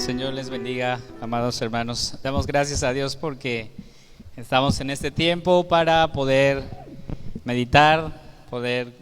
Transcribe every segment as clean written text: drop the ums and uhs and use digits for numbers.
Señor les bendiga, amados hermanos. Damos gracias a Dios porque estamos en este tiempo para poder meditar, poder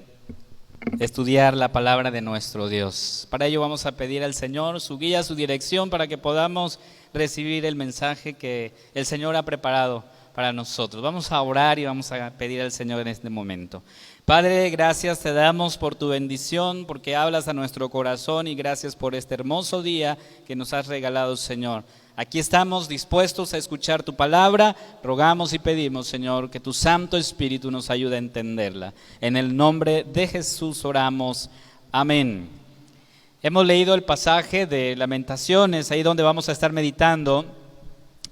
estudiar la palabra de nuestro Dios. Para ello vamos a pedir al Señor su guía, su dirección, para que podamos recibir el mensaje que el Señor ha preparado para nosotros. Vamos a orar y vamos a pedir al Señor en este momento. Padre, gracias te damos por tu bendición, porque hablas a nuestro corazón, y gracias por este hermoso día que nos has regalado, Señor. Aquí estamos dispuestos a escuchar tu palabra. Rogamos y pedimos, Señor, que tu Santo Espíritu nos ayude a entenderla. En el nombre de Jesús oramos. Amén. Hemos leído el pasaje de Lamentaciones, ahí donde vamos a estar meditando,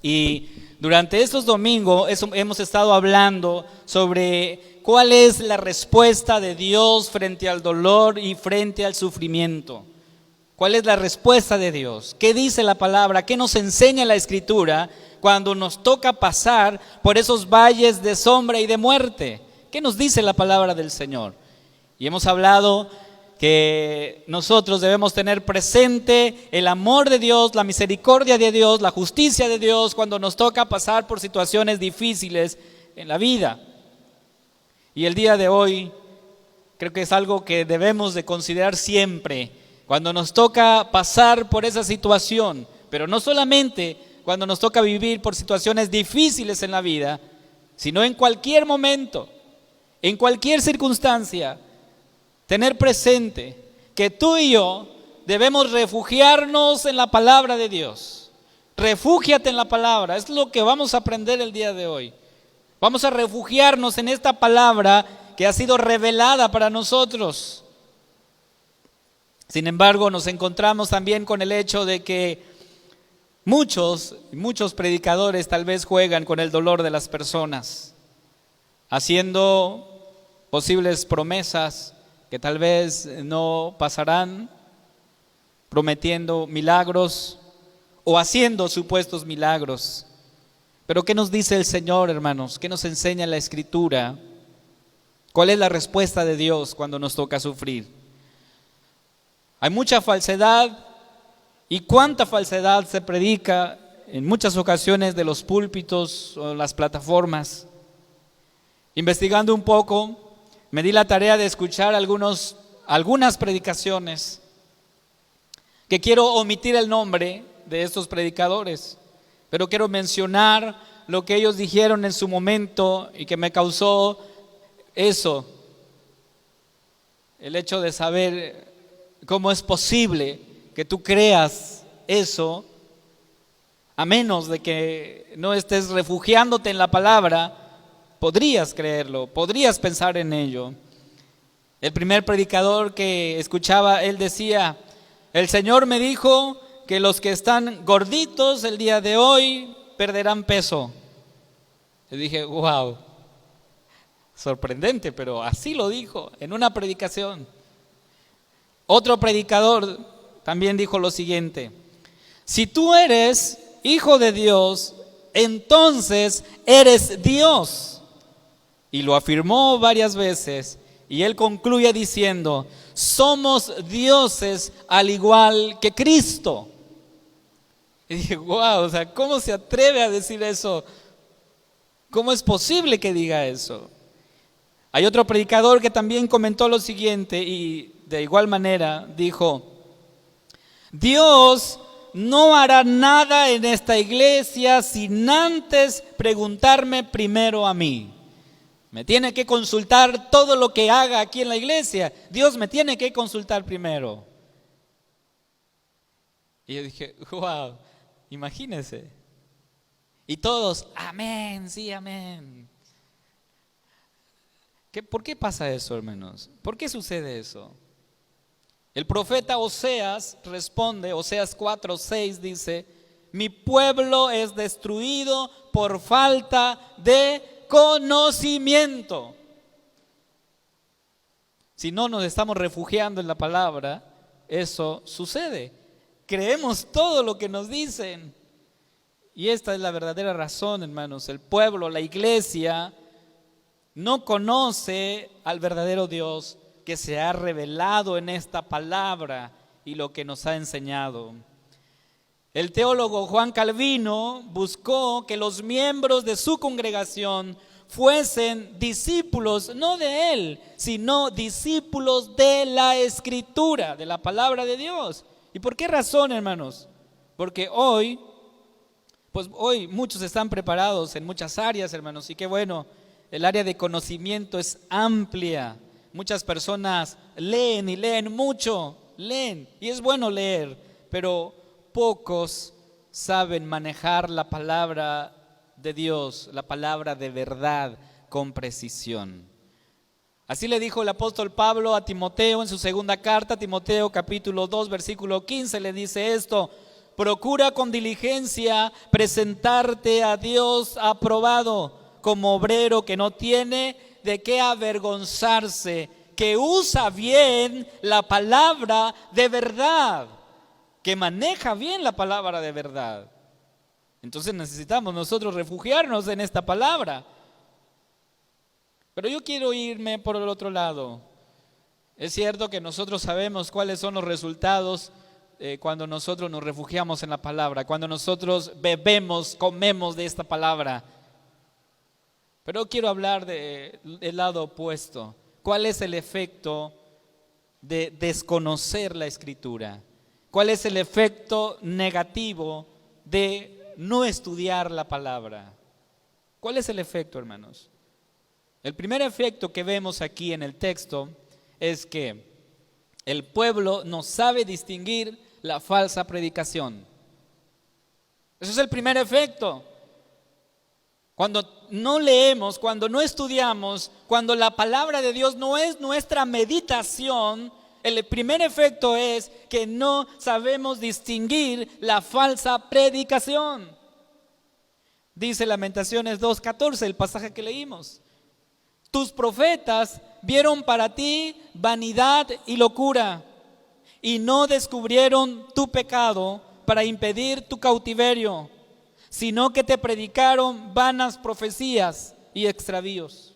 y durante estos domingos hemos estado hablando sobre cuál es la respuesta de Dios frente al dolor y frente al sufrimiento. ¿Cuál es la respuesta de Dios? ¿Qué dice la palabra? ¿Qué nos enseña la Escritura cuando nos toca pasar por esos valles de sombra y de muerte? ¿Qué nos dice la palabra del Señor? Y hemos hablado que nosotros debemos tener presente el amor de Dios, la misericordia de Dios, la justicia de Dios cuando nos toca pasar por situaciones difíciles en la vida. Y el día de hoy creo que es algo que debemos de considerar siempre cuando nos toca pasar por esa situación, pero no solamente cuando nos toca vivir por situaciones difíciles en la vida, sino en cualquier momento, en cualquier circunstancia. Tener presente que tú y yo debemos refugiarnos en la palabra de Dios. Refúgiate en la palabra, es lo que vamos a aprender el día de hoy. Vamos a refugiarnos en esta palabra que ha sido revelada para nosotros. Sin embargo, nos encontramos también con el hecho de que muchos predicadores tal vez juegan con el dolor de las personas, haciendo posibles promesas que tal vez no pasarán, prometiendo milagros o haciendo supuestos milagros. Pero ¿qué nos dice el Señor, hermanos? ¿Qué nos enseña la Escritura? ¿Cuál es la respuesta de Dios cuando nos toca sufrir? Hay mucha falsedad, y cuánta falsedad se predica en muchas ocasiones de los púlpitos o las plataformas. Investigando un poco, me di la tarea de escuchar algunas predicaciones, que quiero omitir el nombre de estos predicadores, pero quiero mencionar lo que ellos dijeron en su momento y que me causó eso, el hecho de saber cómo es posible que tú creas eso, a menos de que no estés refugiándote en la palabra. Podrías creerlo, podrías pensar en ello. El primer predicador que escuchaba, él decía: el Señor me dijo que los que están gorditos el día de hoy perderán peso. Yo dije, wow, sorprendente, pero así lo dijo en una predicación. Otro predicador también dijo lo siguiente: si tú eres hijo de Dios, entonces eres Dios. Y lo afirmó varias veces, y él concluye diciendo: somos dioses al igual que Cristo. Y dije, wow, o sea, ¿cómo se atreve a decir eso? ¿Cómo es posible que diga eso? Hay otro predicador que también comentó lo siguiente, y de igual manera dijo: Dios no hará nada en esta iglesia sin antes preguntarme primero a mí. Me tiene que consultar todo lo que haga aquí en la iglesia. Dios me tiene que consultar primero. Y yo dije, wow, imagínense. Y todos, amén, sí, amén. ¿Por qué pasa eso, hermanos? ¿Por qué sucede eso? El profeta Oseas responde, Oseas 4:6 dice: mi pueblo es destruido por falta de conocimiento. Si no nos estamos refugiando en la palabra, eso sucede. Creemos todo lo que nos dicen. Y esta es la verdadera razón, hermanos. El pueblo, la iglesia, no conoce al verdadero Dios que se ha revelado en esta palabra y lo que nos ha enseñado. El teólogo Juan Calvino buscó que los miembros de su congregación fuesen discípulos, no de él, sino discípulos de la Escritura, de la palabra de Dios. ¿Y por qué razón, hermanos? Porque hoy muchos están preparados en muchas áreas, hermanos, y qué bueno, el área de conocimiento es amplia. Muchas personas leen y leen mucho, leen, y es bueno leer, pero pocos saben manejar la palabra de Dios, la palabra de verdad con precisión. Así le dijo el apóstol Pablo a Timoteo en su segunda carta, Timoteo capítulo 2, versículo 15, le dice esto: procura con diligencia presentarte a Dios aprobado, como obrero que no tiene de qué avergonzarse, que usa bien la palabra de verdad, que maneja bien la palabra de verdad. Entonces necesitamos nosotros refugiarnos en esta palabra. Pero yo quiero irme por el otro lado. Es cierto que nosotros sabemos cuáles son los resultados cuando nosotros nos refugiamos en la palabra, cuando nosotros bebemos, comemos de esta palabra. Pero quiero hablar del lado opuesto. ¿Cuál es el efecto de desconocer la Escritura? ¿Cuál es el efecto negativo de no estudiar la palabra? ¿Cuál es el efecto, hermanos? El primer efecto que vemos aquí en el texto es que el pueblo no sabe distinguir la falsa predicación. Ese es el primer efecto. Cuando no leemos, cuando no estudiamos, cuando la palabra de Dios no es nuestra meditación, el primer efecto es que no sabemos distinguir la falsa predicación. Dice Lamentaciones 2:14, el pasaje que leímos: tus profetas vieron para ti vanidad y locura, y no descubrieron tu pecado para impedir tu cautiverio, sino que te predicaron vanas profecías y extravíos.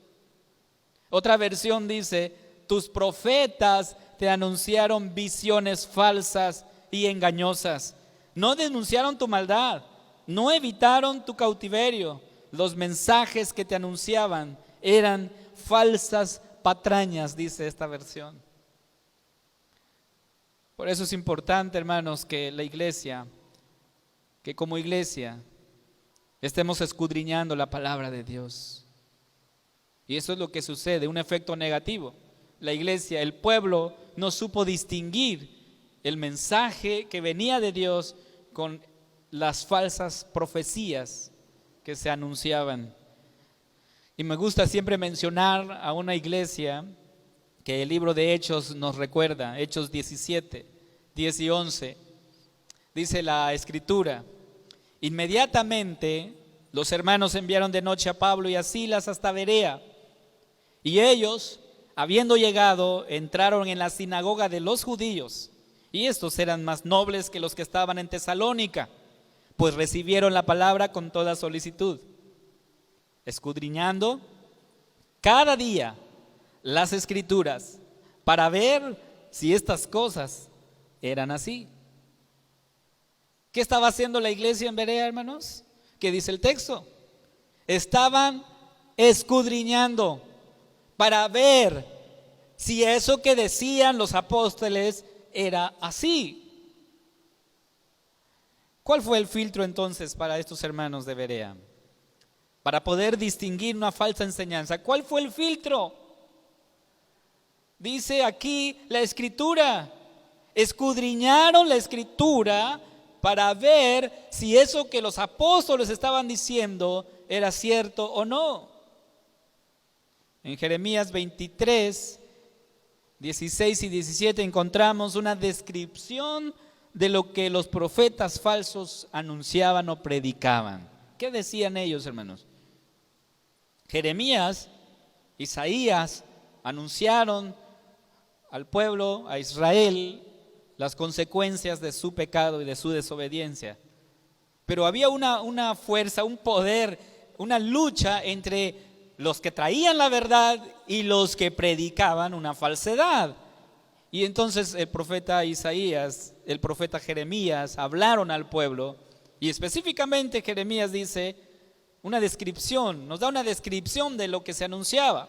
Otra versión dice: tus profetas te anunciaron visiones falsas y engañosas. No denunciaron tu maldad, no evitaron tu cautiverio. Los mensajes que te anunciaban eran falsas patrañas, dice esta versión. Por eso es importante, hermanos, que la iglesia, que como iglesia estemos escudriñando la palabra de Dios. Y eso es lo que sucede, un efecto negativo. La iglesia, el pueblo, no supo distinguir el mensaje que venía de Dios con las falsas profecías que se anunciaban. Y me gusta siempre mencionar a una iglesia que el libro de Hechos nos recuerda, Hechos 17, 10 y 11. Dice la Escritura: inmediatamente los hermanos enviaron de noche a Pablo y a Silas hasta Berea, y ellos, habiendo llegado, entraron en la sinagoga de los judíos, y estos eran más nobles que los que estaban en Tesalónica, pues recibieron la palabra con toda solicitud, escudriñando cada día las Escrituras para ver si estas cosas eran así. ¿Qué estaba haciendo la iglesia en Berea, hermanos? ¿Qué dice el texto? Estaban escudriñando para ver si eso que decían los apóstoles era así. ¿Cuál fue el filtro entonces para estos hermanos de Berea? Para poder distinguir una falsa enseñanza. ¿Cuál fue el filtro? Dice aquí la Escritura. Escudriñaron la Escritura para ver si eso que los apóstoles estaban diciendo era cierto o no. En Jeremías 23, 16 y 17 encontramos una descripción de lo que los profetas falsos anunciaban o predicaban. ¿Qué decían ellos, hermanos? Jeremías, Isaías anunciaron al pueblo, a Israel, las consecuencias de su pecado y de su desobediencia. Pero había una fuerza, un poder, una lucha entre los que traían la verdad y los que predicaban una falsedad. Y entonces el profeta Isaías, el profeta Jeremías hablaron al pueblo, y específicamente Jeremías dice una descripción, nos da una descripción de lo que se anunciaba.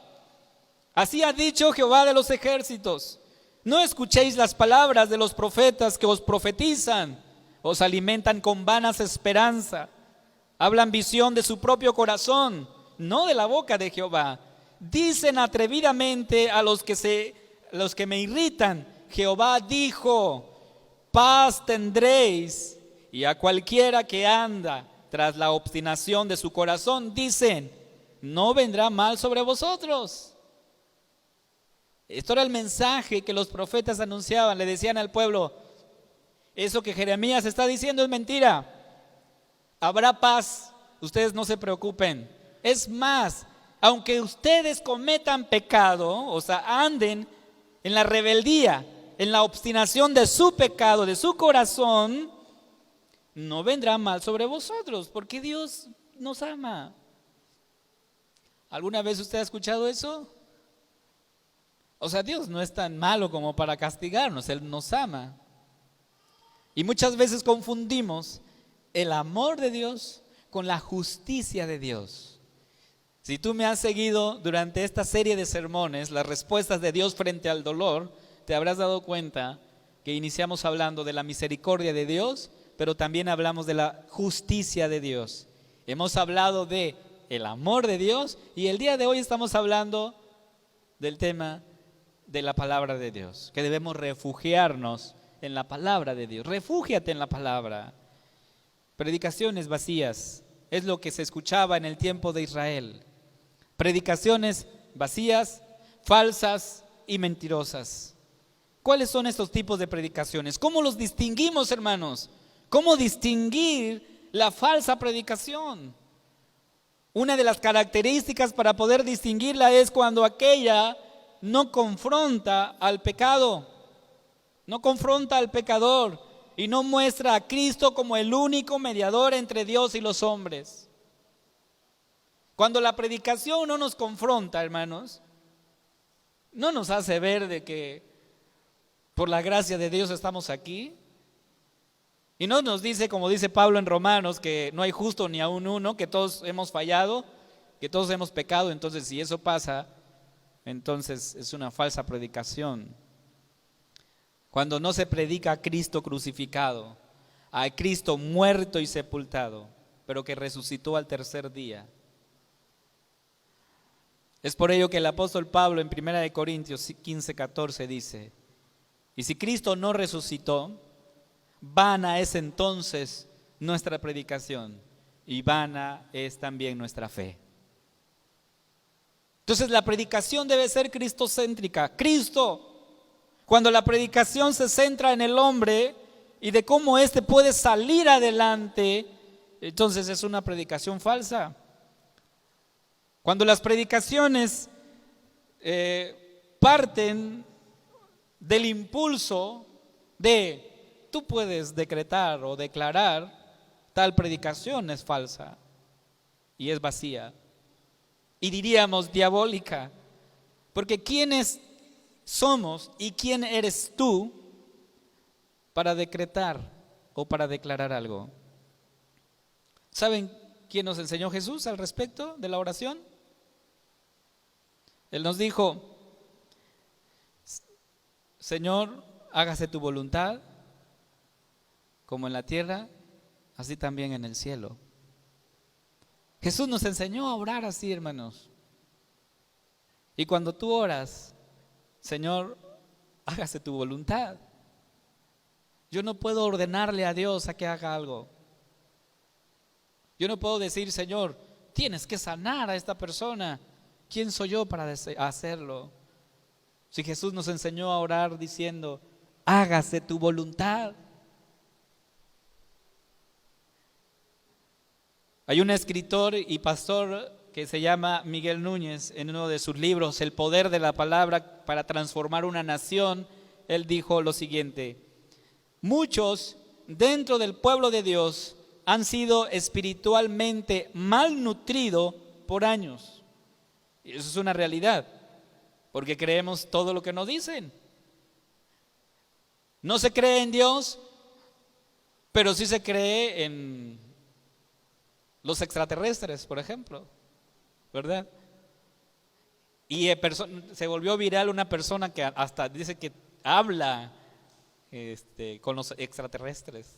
Así ha dicho Jehová de los ejércitos: no escuchéis las palabras de los profetas que os profetizan, os alimentan con vanas esperanzas, hablan visión de su propio corazón, no de la boca de Jehová. Dicen atrevidamente a los que me irritan: Jehová dijo, paz tendréis. Y a cualquiera que anda tras la obstinación de su corazón, dicen, no vendrá mal sobre vosotros. Esto era el mensaje que los profetas anunciaban. Le decían al pueblo: eso que Jeremías está diciendo es mentira. Habrá paz, ustedes no se preocupen. Es más, aunque ustedes cometan pecado, o sea, anden en la rebeldía, en la obstinación de su pecado, de su corazón, no vendrá mal sobre vosotros, porque Dios nos ama. ¿Alguna vez usted ha escuchado eso? O sea, Dios no es tan malo como para castigarnos, Él nos ama. Y muchas veces confundimos el amor de Dios con la justicia de Dios. Si tú me has seguido durante esta serie de sermones, las respuestas de Dios frente al dolor, te habrás dado cuenta que iniciamos hablando de la misericordia de Dios, pero también hablamos de la justicia de Dios. Hemos hablado de el amor de Dios y el día de hoy estamos hablando del tema de la palabra de Dios, que debemos refugiarnos en la palabra de Dios. Refúgiate en la palabra. Predicaciones vacías es lo que se escuchaba en el tiempo de Israel. Predicaciones vacías, falsas y mentirosas. ¿Cuáles son estos tipos de predicaciones? ¿Cómo los distinguimos, hermanos? ¿Cómo distinguir la falsa predicación? Una de las características para poder distinguirla es cuando aquella no confronta al pecado, no confronta al pecador y no muestra a Cristo como el único mediador entre Dios y los hombres. Cuando la predicación no nos confronta, hermanos, no nos hace ver de que por la gracia de Dios estamos aquí. Y no nos dice, como dice Pablo en Romanos, que no hay justo ni aun uno, que todos hemos fallado, que todos hemos pecado. Entonces, si eso pasa, entonces es una falsa predicación. Cuando no se predica a Cristo crucificado, a Cristo muerto y sepultado, pero que resucitó al tercer día. Es por ello que el apóstol Pablo en 1 Corintios 15:14 dice: y si Cristo no resucitó, vana es entonces nuestra predicación y vana es también nuestra fe. Entonces la predicación debe ser cristocéntrica. Cristo. Cuando la predicación se centra en el hombre y de cómo éste puede salir adelante, entonces es una predicación falsa. Cuando las predicaciones parten del impulso de tú puedes decretar o declarar, tal predicación es falsa y es vacía. Y diríamos diabólica, porque ¿quiénes somos y quién eres tú para decretar o para declarar algo? ¿Saben quién nos enseñó Jesús al respecto de la oración? Él nos dijo: Señor, hágase tu voluntad, como en la tierra, así también en el cielo. Jesús nos enseñó a orar así, hermanos. Y cuando tú oras, Señor, hágase tu voluntad. Yo no puedo ordenarle a Dios a que haga algo. Yo no puedo decir: Señor, tienes que sanar a esta persona. ¿Quién soy yo para hacerlo? Si Jesús nos enseñó a orar diciendo: hágase tu voluntad. Hay un escritor y pastor que se llama Miguel Núñez. En uno de sus libros, El poder de la palabra para transformar una nación, él dijo lo siguiente: muchos dentro del pueblo de Dios han sido espiritualmente malnutridos por años. Y eso es una realidad, porque creemos todo lo que nos dicen. No se cree en Dios, pero sí se cree en los extraterrestres, por ejemplo, ¿verdad? Y se volvió viral una persona que hasta dice que habla con los extraterrestres.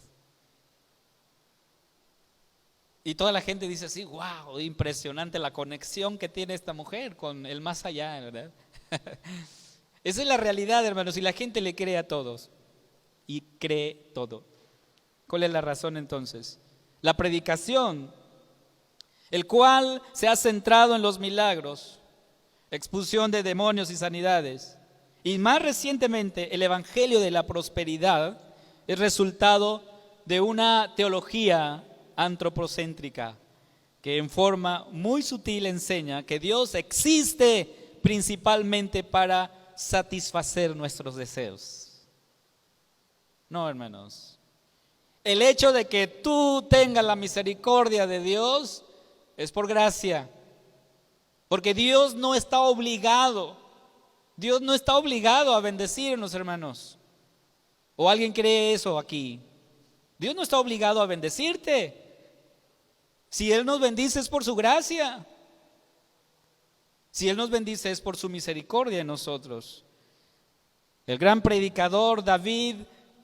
Y toda la gente dice así, wow, impresionante la conexión que tiene esta mujer con el más allá, ¿verdad? Esa es la realidad, hermanos, y la gente le cree a todos. Y cree todo. ¿Cuál es la razón entonces? La predicación, el cual se ha centrado en los milagros, expulsión de demonios y sanidades. Y más recientemente, el evangelio de la prosperidad es resultado de una teología antropocéntrica que en forma muy sutil enseña que Dios existe principalmente para satisfacer nuestros deseos. No, hermanos. El hecho de que tú tengas la misericordia de Dios es por gracia. Porque Dios no está obligado. Dios no está obligado a bendecirnos, hermanos. ¿O alguien cree eso aquí? Dios no está obligado a bendecirte. Si Él nos bendice es por su gracia. Si Él nos bendice es por su misericordia en nosotros. El gran predicador David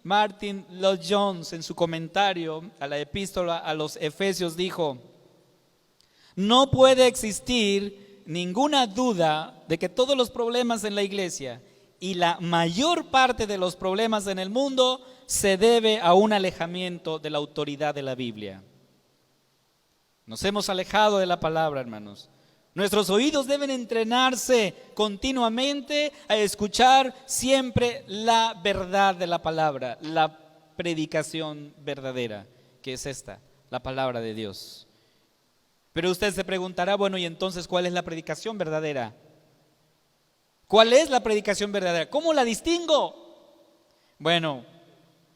Martin Lloyd-Jones, en su comentario a la epístola a los Efesios, dijo: no puede existir ninguna duda de que todos los problemas en la iglesia y la mayor parte de los problemas en el mundo se debe a un alejamiento de la autoridad de la Biblia. Nos hemos alejado de la palabra, hermanos. Nuestros oídos deben entrenarse continuamente a escuchar siempre la verdad de la palabra, la predicación verdadera, que es esta, la palabra de Dios. Pero usted se preguntará, bueno, ¿y entonces cuál es la predicación verdadera? ¿Cuál es la predicación verdadera? ¿Cómo la distingo? Bueno,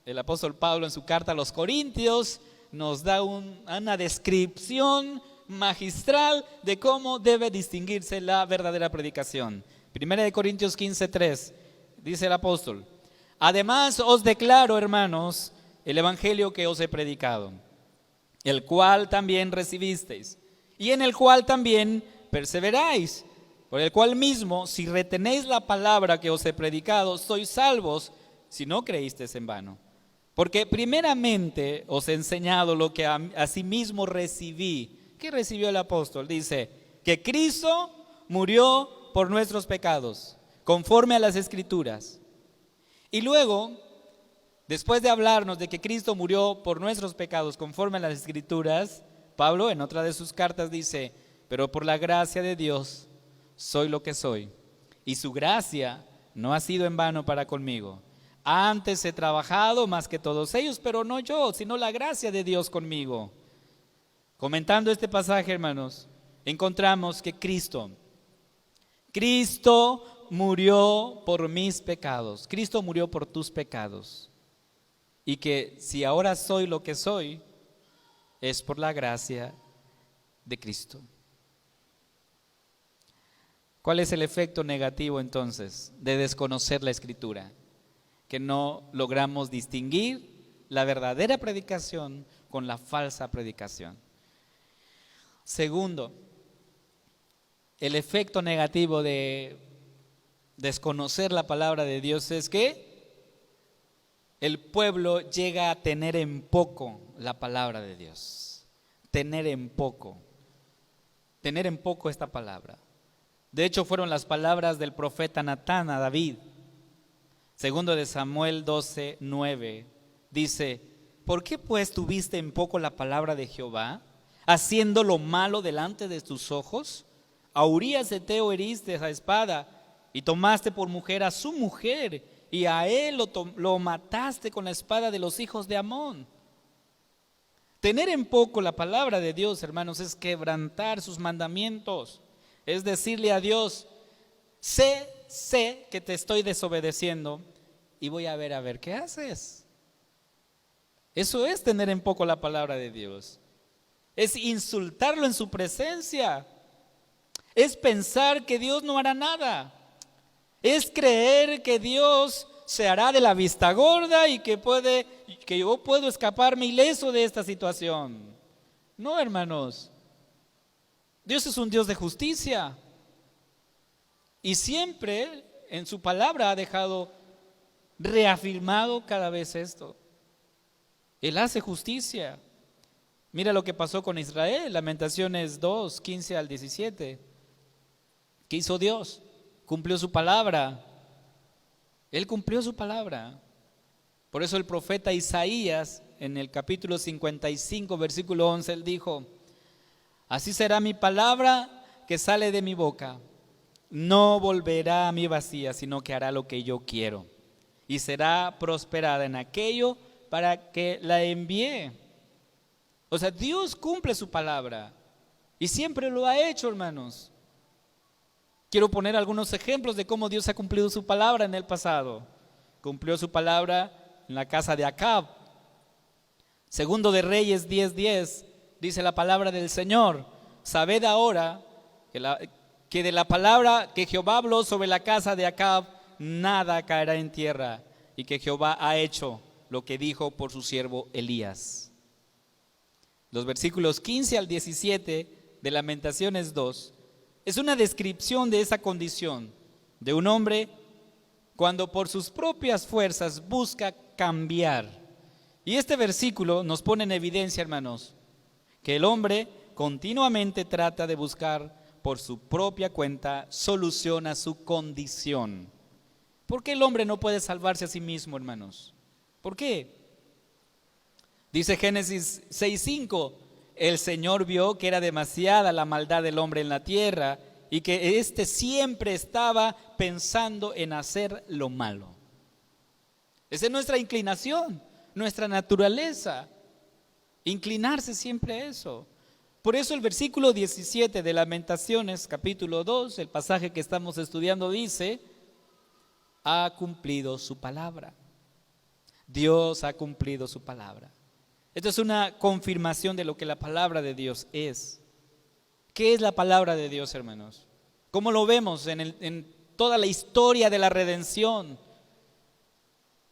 el apóstol Pablo en su carta a los Corintios nos da una descripción magistral de cómo debe distinguirse la verdadera predicación. 1 Corintios 15:3 dice el apóstol: además os declaro, hermanos, el evangelio que os he predicado, el cual también recibisteis y en el cual también perseveráis, por el cual mismo, si retenéis la palabra que os he predicado, sois salvos, si no creísteis en vano. Porque primeramente os he enseñado lo que asimismo recibí. ¿Qué recibió el apóstol? Dice que Cristo murió por nuestros pecados, conforme a las Escrituras. Y luego, después de hablarnos de que Cristo murió por nuestros pecados, conforme a las Escrituras, Pablo en otra de sus cartas dice: pero por la gracia de Dios soy lo que soy, y su gracia no ha sido en vano para conmigo. Antes he trabajado más que todos ellos, pero no yo, sino la gracia de Dios conmigo. Comentando este pasaje, hermanos, encontramos que Cristo murió por mis pecados. Cristo murió por tus pecados. Y que si ahora soy lo que soy, es por la gracia de Cristo. ¿Cuál es el efecto negativo entonces de desconocer la Escritura? Que no logramos distinguir la verdadera predicación con la falsa predicación. Segundo, el efecto negativo de desconocer la palabra de Dios es que el pueblo llega a tener en poco la palabra de Dios. Tener en poco esta palabra. De hecho, fueron las palabras del profeta Natán a David. Segundo de Samuel 12:9 dice: ¿por qué pues tuviste en poco la palabra de Jehová, haciendo lo malo delante de tus ojos? A Urías Heteo heriste a espada y tomaste por mujer a su mujer, y a él lo mataste con la espada de los hijos de Amón. Tener en poco la palabra de Dios, hermanos, es quebrantar sus mandamientos. Es decirle a Dios: sé que te estoy desobedeciendo y voy a ver qué haces. Eso es tener en poco la palabra de Dios. Es insultarlo en su presencia. Es pensar que Dios no hará nada. Es creer que Dios se hará de la vista gorda y que yo puedo escaparme ileso de esta situación. No, hermanos. Dios es un Dios de justicia y siempre en su palabra ha dejado reafirmado cada vez esto. Él hace justicia. Mira lo que pasó con Israel, Lamentaciones 2, 15 al 17. ¿Qué hizo Dios? Cumplió su palabra. Él cumplió su palabra. Por eso el profeta Isaías, en el capítulo 55, versículo 11, él dijo: así será mi palabra que sale de mi boca. No volverá a mí vacía, sino que hará lo que yo quiero. Y será prosperada en aquello para que la envíe. O sea, Dios cumple su palabra. Y siempre lo ha hecho, hermanos. Quiero poner algunos ejemplos de cómo Dios ha cumplido su palabra en el pasado. Cumplió su palabra en la casa de Acab. Segundo de Reyes 10:10, dice la palabra del Señor: sabed ahora que de la palabra que Jehová habló sobre la casa de Acab, nada caerá en tierra, y que Jehová ha hecho lo que dijo por su siervo Elías. Los versículos 15 al 17 de Lamentaciones 2 es una descripción de esa condición de un hombre cuando por sus propias fuerzas busca cambiar. Y este versículo nos pone en evidencia, hermanos, que el hombre continuamente trata de buscar por su propia cuenta solución a su condición. ¿Por qué el hombre no puede salvarse a sí mismo, hermanos? ¿Por qué? Dice Génesis 6:5, el Señor vio que era demasiada la maldad del hombre en la tierra y que éste siempre estaba pensando en hacer lo malo. Esa es nuestra inclinación, nuestra naturaleza, inclinarse siempre a eso. Por eso el versículo 17 de Lamentaciones, capítulo 2, el pasaje que estamos estudiando, dice: ha cumplido su palabra. Dios ha cumplido su palabra. Esto es una confirmación de lo que la palabra de Dios es. ¿Qué es la palabra de Dios, hermanos? ¿Cómo lo vemos en toda la historia de la redención?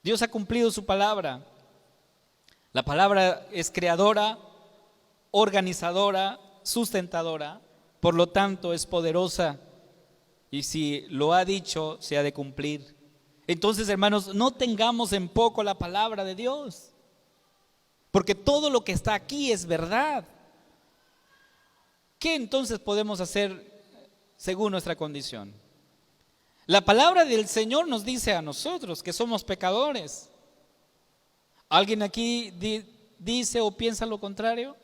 Dios ha cumplido su palabra. La palabra es creadora, organizadora, sustentadora, por lo tanto es poderosa, y si lo ha dicho, se ha de cumplir. Entonces, hermanos, no tengamos en poco la palabra de Dios, porque todo lo que está aquí es verdad. ¿Qué entonces podemos hacer según nuestra condición? La palabra del Señor nos dice a nosotros que somos pecadores. ¿Alguien aquí dice o piensa lo contrario?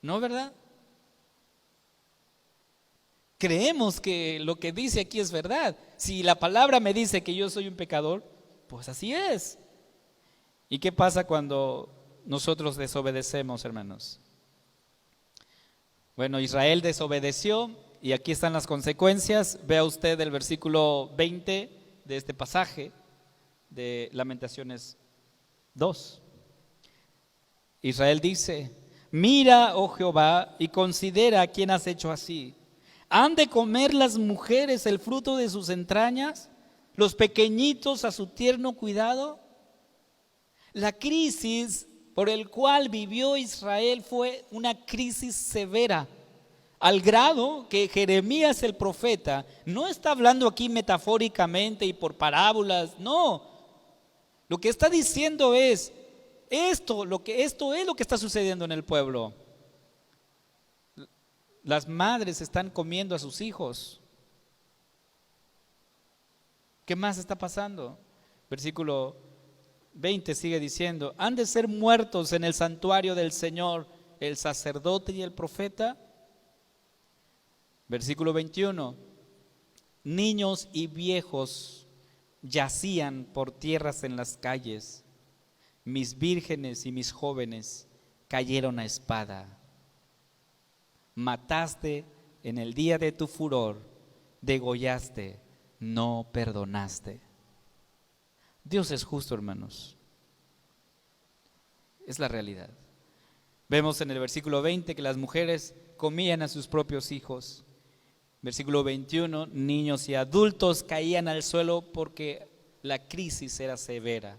¿No, verdad? Creemos que lo que dice aquí es verdad. Si la palabra me dice que yo soy un pecador, pues así es. ¿Y qué pasa cuando nosotros desobedecemos, hermanos? Bueno, Israel desobedeció y aquí están las consecuencias. Vea usted el versículo 20 de este pasaje de Lamentaciones 2. Israel dice: mira, oh Jehová, y considera a quién has hecho así. ¿Han de comer las mujeres el fruto de sus entrañas, los pequeñitos a su tierno cuidado? La crisis por el cual vivió Israel fue una crisis severa, al grado que Jeremías el profeta no está hablando aquí metafóricamente y por parábolas, no. Lo que está diciendo es esto es lo que está sucediendo en el pueblo. Las madres están comiendo a sus hijos. ¿Qué más está pasando? Versículo 20 sigue diciendo: han de ser muertos en el santuario del Señor el sacerdote y el profeta. Versículo 21, niños y viejos yacían por tierras en las calles, mis vírgenes y mis jóvenes cayeron a espada. Mataste en el día de tu furor, degollaste, no perdonaste. Dios es justo, hermanos. Es la realidad. Vemos en el versículo 20 que las mujeres comían a sus propios hijos. Versículo 21, niños y adultos caían al suelo porque la crisis era severa.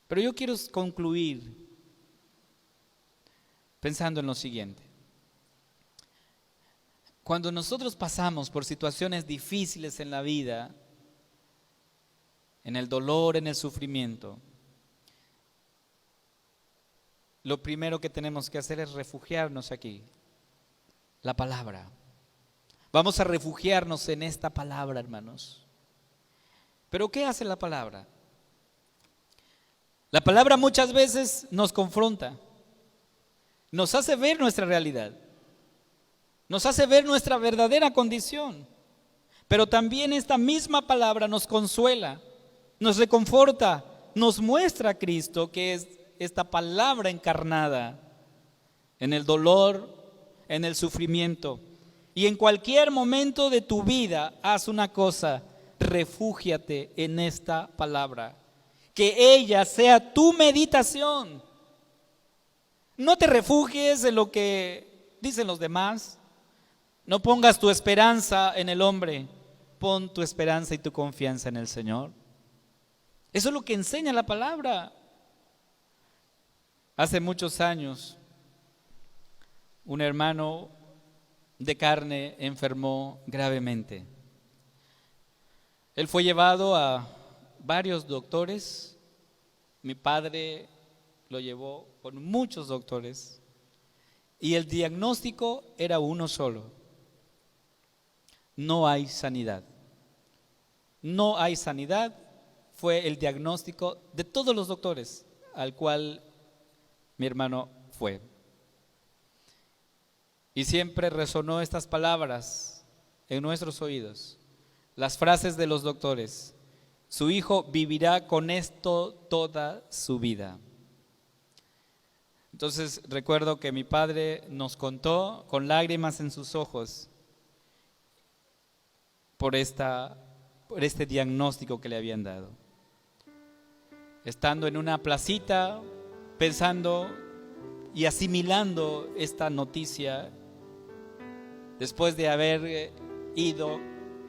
Pero yo quiero concluir pensando en lo siguiente. Cuando nosotros pasamos por situaciones difíciles en la vida, en el dolor, en el sufrimiento, lo primero que tenemos que hacer es refugiarnos aquí, la palabra. Vamos a refugiarnos en esta palabra, hermanos. ¿Pero qué hace la palabra? La palabra muchas veces nos confronta, nos hace ver nuestra realidad, nos hace ver nuestra verdadera condición, pero también esta misma palabra nos consuela, nos reconforta, nos muestra a Cristo, que es esta palabra encarnada en el dolor, en el sufrimiento. Y en cualquier momento de tu vida, haz una cosa: refúgiate en esta palabra, que ella sea tu meditación. No te refugies en lo que dicen los demás, no pongas tu esperanza en el hombre, pon tu esperanza y tu confianza en el Señor. Eso es lo que enseña la palabra. Hace muchos años, un hermano de carne enfermó gravemente. Él fue llevado a varios doctores. Mi padre lo llevó con muchos doctores y el diagnóstico era uno solo: no hay sanidad. No hay sanidad fue el diagnóstico de todos los doctores al cual mi hermano fue. Y siempre resonó estas palabras en nuestros oídos, las frases de los doctores: su hijo vivirá con esto toda su vida. Entonces recuerdo que mi padre nos contó con lágrimas en sus ojos por este diagnóstico que le habían dado. Estando en una placita, pensando y asimilando esta noticia, después de haber ido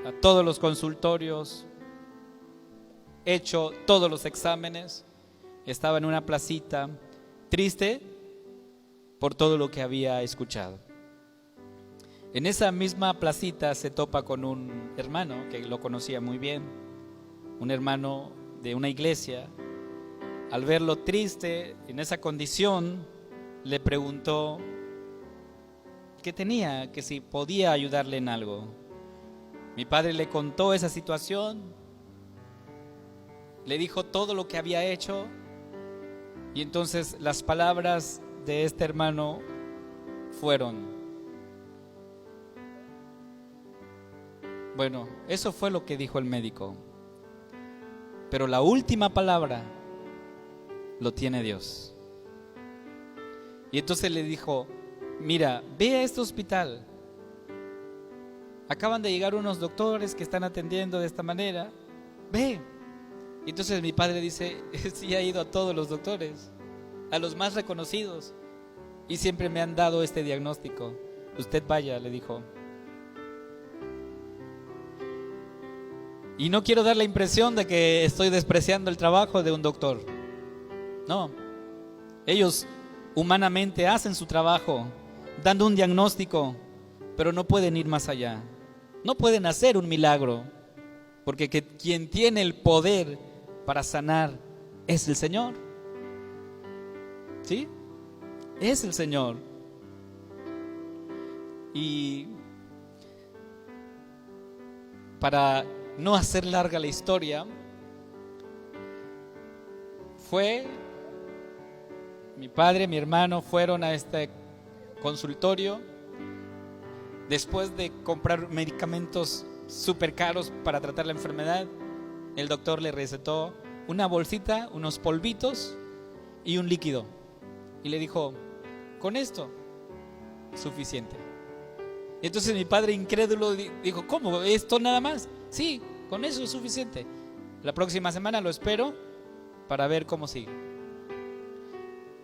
a todos los consultorios, hecho todos los exámenes, estaba en una placita triste por todo lo que había escuchado. En esa misma placita se topa con un hermano que lo conocía muy bien, un hermano de una iglesia. Al verlo triste, en esa condición, le preguntó qué tenía, que si podía ayudarle en algo. Mi padre le contó esa situación, le dijo todo lo que había hecho, y entonces las palabras de este hermano fueron: bueno, eso fue lo que dijo el médico, pero la última palabra lo tiene Dios. Y entonces le dijo: mira, ve a este hospital, acaban de llegar unos doctores que están atendiendo de esta manera, ve. Y entonces mi padre dice: sí, ha ido a todos los doctores, a los más reconocidos, y siempre me han dado este diagnóstico. Usted vaya, le dijo. Y no quiero dar la impresión de que estoy despreciando el trabajo de un doctor. No, ellos humanamente hacen su trabajo, dando un diagnóstico, pero no pueden ir más allá. No pueden hacer un milagro, porque quien tiene el poder para sanar es el Señor. ¿Sí? Es el Señor. Y para no hacer larga la historia, mi padre, mi hermano fueron a este consultorio. Después de comprar medicamentos súper caros para tratar la enfermedad, el doctor le recetó una bolsita, unos polvitos y un líquido. Y le dijo: con esto, suficiente. Y entonces mi padre, incrédulo, dijo: ¿cómo? ¿Esto nada más? Sí, con eso es suficiente. La próxima semana lo espero para ver cómo sigue.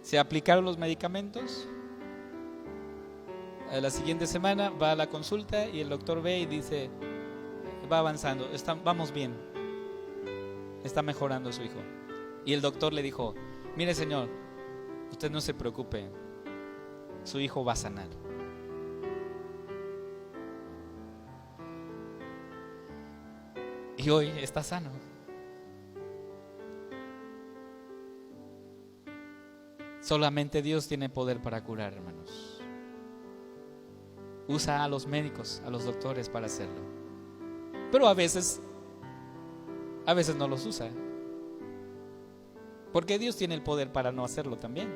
Se aplicaron los medicamentos. A la siguiente semana va a la consulta y el doctor ve y dice, va avanzando, vamos bien, está mejorando su hijo. Y el doctor le dijo, mire señor, usted no se preocupe, su hijo va a sanar. Y hoy está sano. Solamente Dios tiene poder para curar, hermanos. Usa a los médicos, a los doctores para hacerlo. Pero a veces no los usa. Porque Dios tiene el poder para no hacerlo también.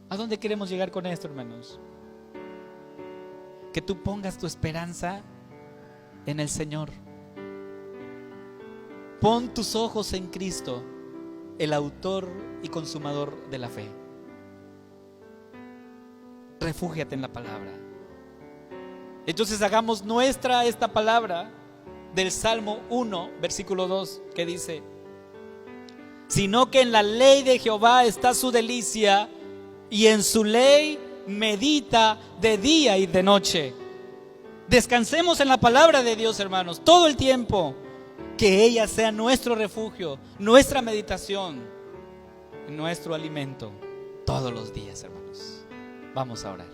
¿A dónde queremos llegar con esto, hermanos? Que tú pongas tu esperanza en el Señor. Pon tus ojos en Cristo, el autor y consumador de la fe. Refúgiate en la palabra. Entonces hagamos nuestra esta palabra del Salmo 1, versículo 2, que dice: sino que en la ley de Jehová está su delicia, y en su ley medita de día y de noche. Descansemos en la palabra de Dios, hermanos, todo el tiempo. Que ella sea nuestro refugio, nuestra meditación, nuestro alimento todos los días, hermanos. Vamos a orar.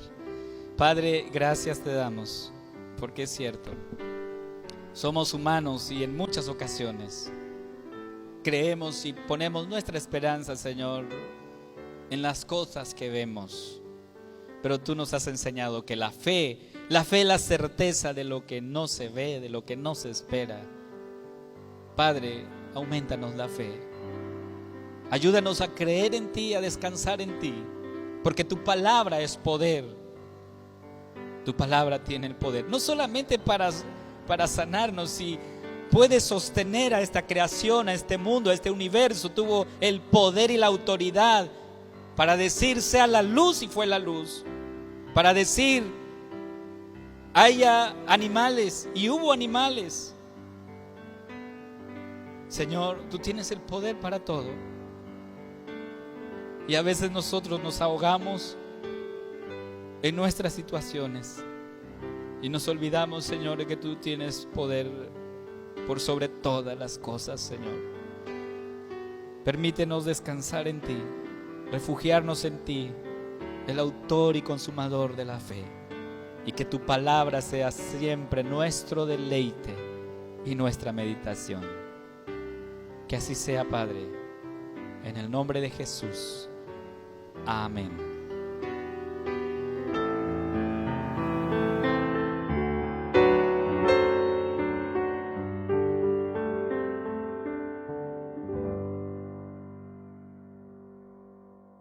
Padre, gracias te damos, porque es cierto, somos humanos y en muchas ocasiones creemos y ponemos nuestra esperanza, Señor, en las cosas que vemos. Pero tú nos has enseñado que la fe es la certeza de lo que no se ve, de lo que no se espera. Padre, aumentanos la fe. Ayúdanos a creer en ti, a descansar en ti, porque tu palabra es poder. Tu palabra tiene el poder, no solamente para sanarnos, y puede sostener a esta creación, a este mundo, a este universo. Tuvo el poder y la autoridad para decir sea la luz, y fue la luz. Para decir haya animales, y hubo animales. Señor, tú tienes el poder para todo. Y a veces nosotros nos ahogamos en nuestras situaciones y nos olvidamos, Señor, de que tú tienes poder por sobre todas las cosas, Señor. Permítenos descansar en ti, refugiarnos en ti, el autor y consumador de la fe, y que tu palabra sea siempre nuestro deleite y nuestra meditación. Que así sea, Padre, en el nombre de Jesús. Amén.